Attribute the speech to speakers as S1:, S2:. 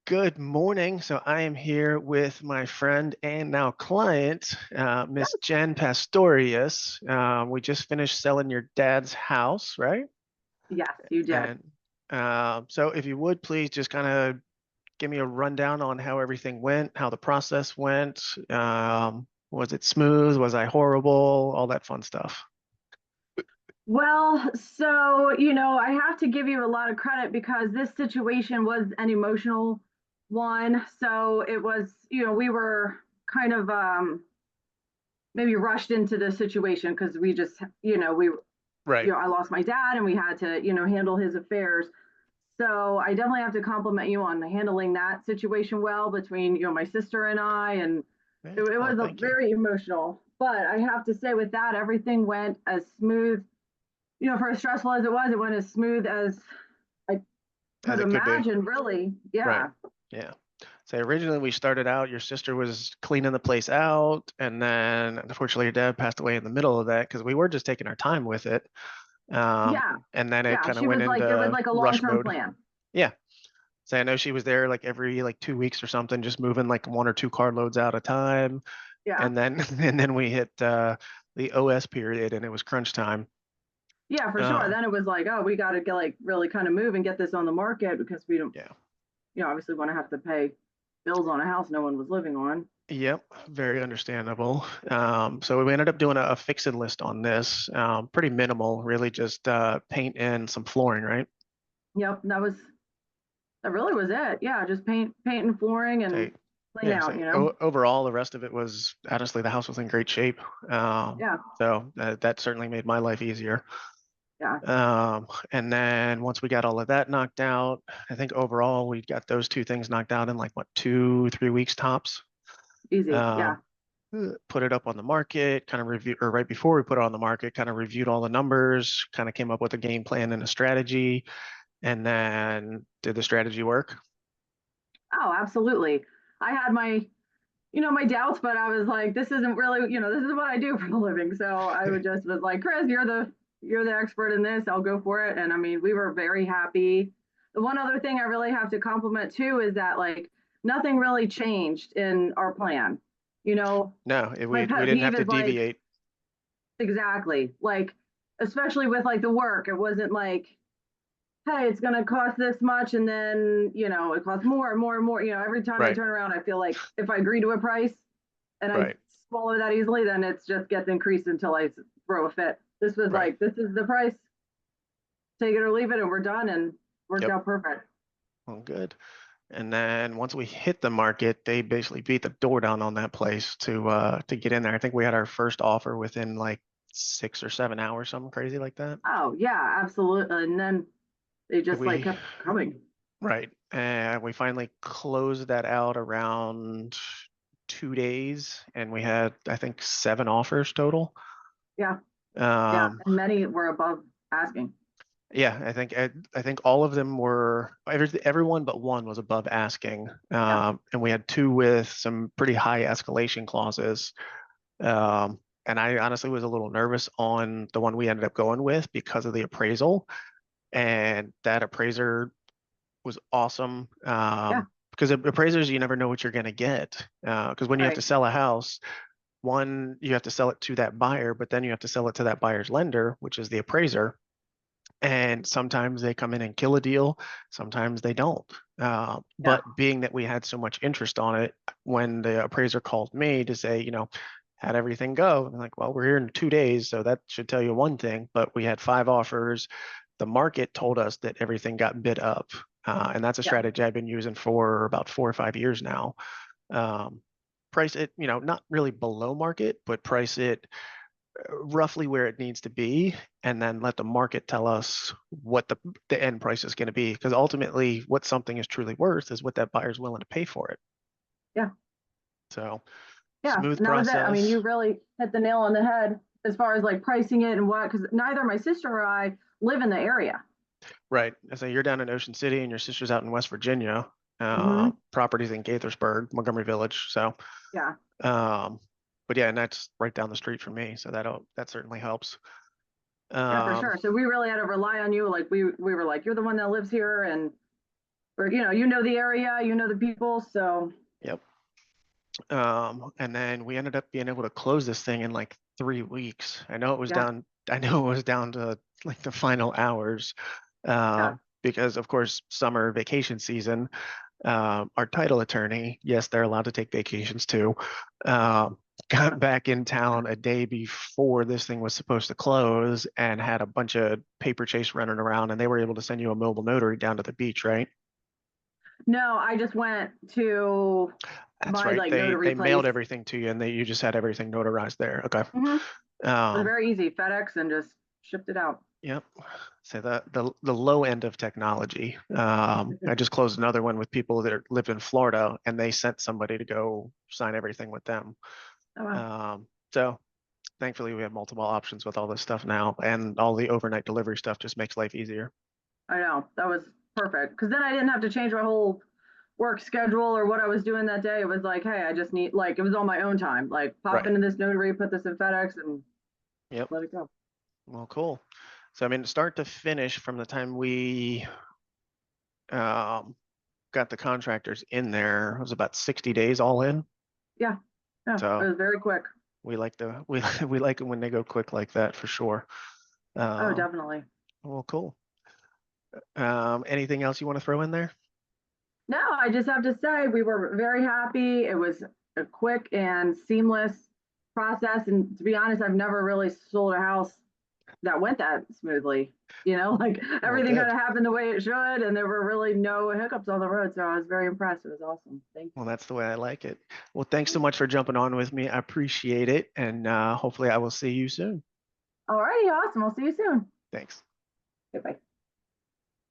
S1: Good morning. So I am here with my friend and now client, Miss Jen Pastorius. We just finished selling your dad's house, right?
S2: Yes, you did.
S1: And so if you would please just kind of give me a rundown on how everything went, how the process went. Was it smooth? Was I horrible? All that fun stuff.
S2: I have to give you a lot of credit because this situation was an emotional one. So it was, we were kind of maybe rushed into the situation because we just,
S1: Right.
S2: I lost my dad and we had to, handle his affairs. So I definitely have to compliment you on handling that situation well between, my sister and I. And
S1: Yeah.
S2: it
S1: Oh,
S2: was a
S1: thank you.
S2: very emotional. But I have to say, with that, everything went as smooth, for as stressful as it went as smooth as I
S1: As
S2: could
S1: it could be.
S2: imagine, really.
S1: Right.
S2: Yeah.
S1: Yeah. So originally we started out, your sister was cleaning the place out, and then unfortunately your dad passed away in the middle of that because we were just taking our time with it.
S2: Yeah.
S1: And then it
S2: Yeah.
S1: kind of
S2: She
S1: went
S2: was like, it was
S1: into
S2: like a long
S1: rush
S2: term
S1: mode.
S2: plan.
S1: Yeah. So I know she was there like every like 2 weeks or something, just moving like one or two carloads out of time.
S2: Yeah.
S1: And then and then we hit the OS period and it was crunch time.
S2: Yeah, for sure.
S1: Um,
S2: Then it was like, oh, we got to get like really kind of move and get this on the market because we don't,
S1: yeah.
S2: obviously want to have to pay bills on a house no one was living on.
S1: Yep, very understandable. So we ended up doing a fix-and list on this. Pretty minimal, really just paint and some flooring, right?
S2: Yep. That really was it. Yeah. Just paint and flooring
S1: So
S2: and clean
S1: yeah,
S2: out,
S1: so
S2: you know?
S1: overall, the rest of it was honestly the house was in great shape.
S2: Yeah.
S1: So that certainly made my life easier.
S2: Yeah.
S1: And then once we got all of that knocked out, I think overall we got those two things knocked out in like what 2, 3 weeks tops.
S2: Easy. Yeah.
S1: Um, put it up on the market, kind of review, or right before we put it on the market, kind of reviewed all the numbers, kind of came up with a game plan and a strategy, and then did the strategy work?
S2: Oh, absolutely. I had my doubts, but I was like, this isn't really, this is what I do for a living. So I would just was like, Chris, you're the expert in this. I'll go for it. And I mean, we were very happy. The one other thing I really have to compliment too is that like nothing really changed in our plan. You know,
S1: No,
S2: my
S1: we
S2: pet
S1: didn't
S2: peeve
S1: have to
S2: is like
S1: deviate.
S2: exactly like, especially with like the work, it wasn't like, hey, it's going to cost this much. And then, it costs more and more and more. Every time I
S1: Right,
S2: turn around, I feel like if I agree to a price, and I
S1: right,
S2: swallow that easily, then it just gets increased until I throw a fit. This was
S1: right.
S2: like, this is the price, take it or leave it, and we're done, and worked
S1: Yep.
S2: out perfect.
S1: Well, good. And then once we hit the market, they basically beat the door down on that place to get in there. I think we had our first offer within like 6 or 7 hours, something crazy like that.
S2: Oh yeah, absolutely. And then they just like
S1: We
S2: kept coming.
S1: right, and we finally closed that out around 2 days, and we had I think 7 offers total.
S2: Yeah, yeah,
S1: Um,
S2: and many were above asking.
S1: yeah, I think all of them were everyone but one was above asking,
S2: Yeah,
S1: and we had two with some pretty high escalation clauses. And I honestly was a little nervous on the one we ended up going with because of the appraisal, and that appraiser was awesome.
S2: yeah,
S1: Because appraisers, you never know what you're going to get. Because when you have to
S2: right,
S1: sell a house, one, you have to sell it to that buyer, but then you have to sell it to that buyer's lender, which is the appraiser. And sometimes they come in and kill a deal, sometimes they don't.
S2: yeah,
S1: But being that we had so much interest on it, when the appraiser called me to say, how'd everything go? I'm like, well, we're here in 2 days, so that should tell you one thing. But we had 5 offers. The market told us that everything got bid up. And that's a
S2: yeah,
S1: strategy I've been using for about 4 or 5 years now. Um, price it, not really below market, but price it roughly where it needs to be, and then let the market tell us what the end price is going to be. Because ultimately, what something is truly worth is what that buyer is willing to pay for it.
S2: yeah,
S1: So
S2: yeah.
S1: smooth
S2: And that was it. I mean,
S1: process.
S2: you really hit the nail on the head as far as like pricing it and what, because neither my sister or I live in the area.
S1: Right. So you're down in Ocean City and your sister's out in West Virginia.
S2: Hmm.
S1: Properties in Gaithersburg, Montgomery Village. So,
S2: Yeah.
S1: um, but yeah, and that's right down the street from me. So that certainly helps.
S2: Yeah, for
S1: Um,
S2: sure. So we really had to rely on you. Like we were like, you're the one that lives here, and or you know the area, you know the people, so
S1: Yep. And then we ended up being able to close this thing in like 3 weeks.
S2: yeah,
S1: I know it was down to like the final hours,
S2: yeah.
S1: because of course summer vacation season. Our title attorney, yes, they're allowed to take vacations too. Um, got back in town a day before this thing was supposed to close and had a bunch of paper chase running around, and they were able to send you a mobile notary down to the beach, right?
S2: No, I just went to
S1: That's
S2: my
S1: right.
S2: like
S1: They
S2: notary
S1: they mailed
S2: place.
S1: everything to you, and you just had everything notarized there. Okay.
S2: Hmm. It was
S1: Um,
S2: very easy, FedEx, and just shipped it out.
S1: yep. So the low end of technology. I just closed another one with people that live in Florida, and they sent somebody to go sign everything with them.
S2: Oh wow.
S1: So thankfully we have multiple options with all this stuff now, and all the overnight delivery stuff just makes life easier.
S2: I know, that was perfect because then I didn't have to change my whole work schedule or what I was doing that day. It was like, hey, I just need, like, it was on my own time. Like, pop
S1: Right.
S2: into this notary, put this in FedEx, and
S1: Yep.
S2: let it go.
S1: Well, cool. So I mean, start to finish, from the time we um, got the contractors in there, it was about 60 days all in.
S2: Yeah, yeah, it
S1: So
S2: was very quick.
S1: we like it when they go quick like that for sure.
S2: Oh,
S1: Um,
S2: definitely.
S1: well, cool. Anything else you want to throw in there?
S2: No, I just have to say we were very happy. It was a quick and seamless process. And to be honest, I've never really sold a house that went that smoothly. Like
S1: Well,
S2: everything kind
S1: good.
S2: of happened the way it should, and there were really no hiccups on the road. So I was very impressed. It was awesome. Thank
S1: Well,
S2: you.
S1: that's the way I like it. Well, thanks so much for jumping on with me. I appreciate it, and hopefully I will see you soon.
S2: All righty, awesome. I'll see you soon.
S1: Thanks.